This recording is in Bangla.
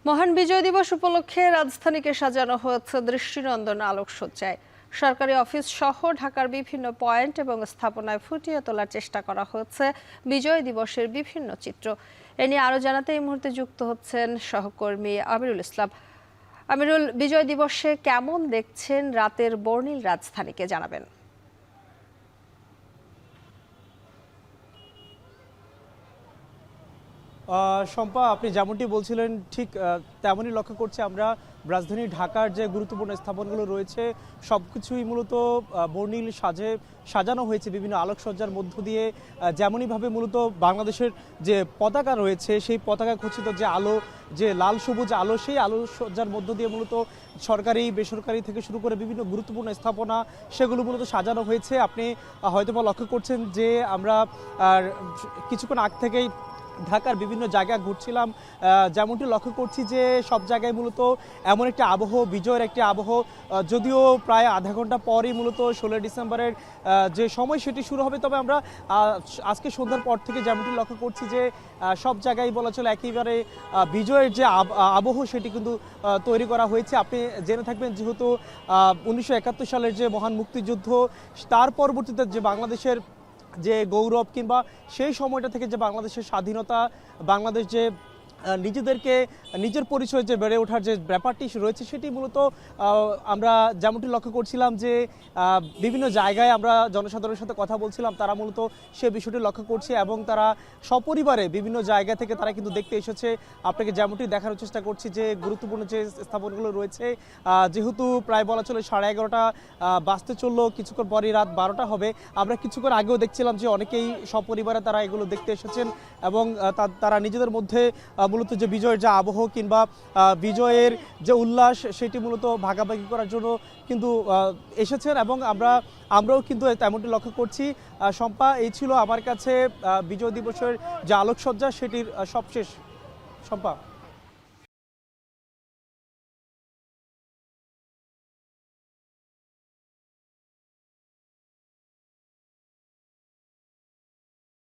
মহান বিজয় দিবস উপলক্ষে রাজধানীকে সাজানো হয়েছে দৃষ্টিনন্দন আলোকসজ্জায়। সরকারি অফিস সহ ঢাকার বিভিন্ন পয়েন্ট এবং স্থাপনায় ফুটিয়ে তোলার চেষ্টা করা হয়েছে বিজয় দিবসের বিভিন্ন চিত্র। এ নিয়ে আরও জানাতে এই মুহূর্তে যুক্ত হচ্ছেন সহকর্মী আমিরুল ইসলাম। আমিরুল, বিজয় দিবসে কেমন দেখছেন রাতের বর্ণিল রাজধানীকে জানাবেন। শম্পা, আপনি যেমনটি বলছিলেন ঠিক তেমনই লক্ষ্য করছি আমরা। রাজধানী ঢাকার যে গুরুত্বপূর্ণ স্থাপনগুলো রয়েছে সবকিছুই মূলত বর্ণিল সাজানো হয়েছে বিভিন্ন আলোকসজ্জার মধ্য দিয়ে। যেমনইভাবে মূলত বাংলাদেশের যে পতাকা রয়েছে সেই পতাকা খচিত যে আলো, যে লাল সবুজ আলো, সেই আলোকসজ্জার মধ্য দিয়ে মূলত সরকারি বেসরকারি থেকে শুরু করে বিভিন্ন গুরুত্বপূর্ণ স্থাপনা সেগুলো মূলত সাজানো হয়েছে। আপনি হয়তোবা লক্ষ্য করছেন যে আমরা কিছুক্ষণ আগ থেকেই ঢাকার বিভিন্ন জায়গা ঘুরছিলাম, যেমনটি লক্ষ্য করছি যে সব জায়গায় মূলত এমন একটি আবহ, বিজয়ের একটি আবহ। যদিও প্রায় আধা ঘন্টা পরই মূলত 16 ডিসেম্বরের যে সময় সেটি শুরু হবে, তবে আমরা আজকে সন্ধ্যার পর থেকে যেমনটি লক্ষ্য করছি যে সব জায়গায় বলা চলে একেবারে বিজয়ের যে আবহ সেটি কিন্তু তৈরি করা হয়েছে। আপনি জেনে থাকবেন যেহেতু 1971 সালের যে মহান মুক্তিযুদ্ধ, তার পরবর্তীতে যে বাংলাদেশের যে গৌরব কিংবা সেই সময়টা থেকে যে বাংলাদেশের স্বাধীনতা, বাংলাদেশ যে নিজের পরিচয় যে বেড়ে ওঠার যে ব্যাপারটি রয়েছে সেটি মূলত আমরা যেমনটি লক্ষ্য করছিলাম যে বিভিন্ন জায়গায় আমরা জনসাধারণের সাথে কথা বলছিলাম, তারা মূলত সে বিষয়টি লক্ষ্য করছে এবং তারা সপরিবারে বিভিন্ন জায়গা থেকে তারা কিন্তু দেখতে এসেছে। আপনাকে যেমনটি দেখানোর চেষ্টা করছি যে গুরুত্বপূর্ণ যে স্থাপনগুলো রয়েছে, যেহেতু প্রায় বলা চলে 11:30 বাজতে চললো, কিছুক্ষণ পরই রাত 12টা হবে। আমরা কিছুক্ষণ আগেও দেখছিলাম যে অনেকেই সপরিবারে তারা এগুলো দেখতে এসেছেন এবং তারা নিজেদের মধ্যে মূলত যে বিজয়ের যে আবহ কিংবা বিজয়ের যে উল্লাস সেটি মূলত ভাগাভাগি করার জন্য কিন্তু এসেছেন এবং আমরাও কিন্তু তেমনটি লক্ষ্য করছি। শম্পা, এই ছিল আমার কাছে বিজয় দিবসের যে আলোকসজ্জা সেটির সবশেষ। শম্পা।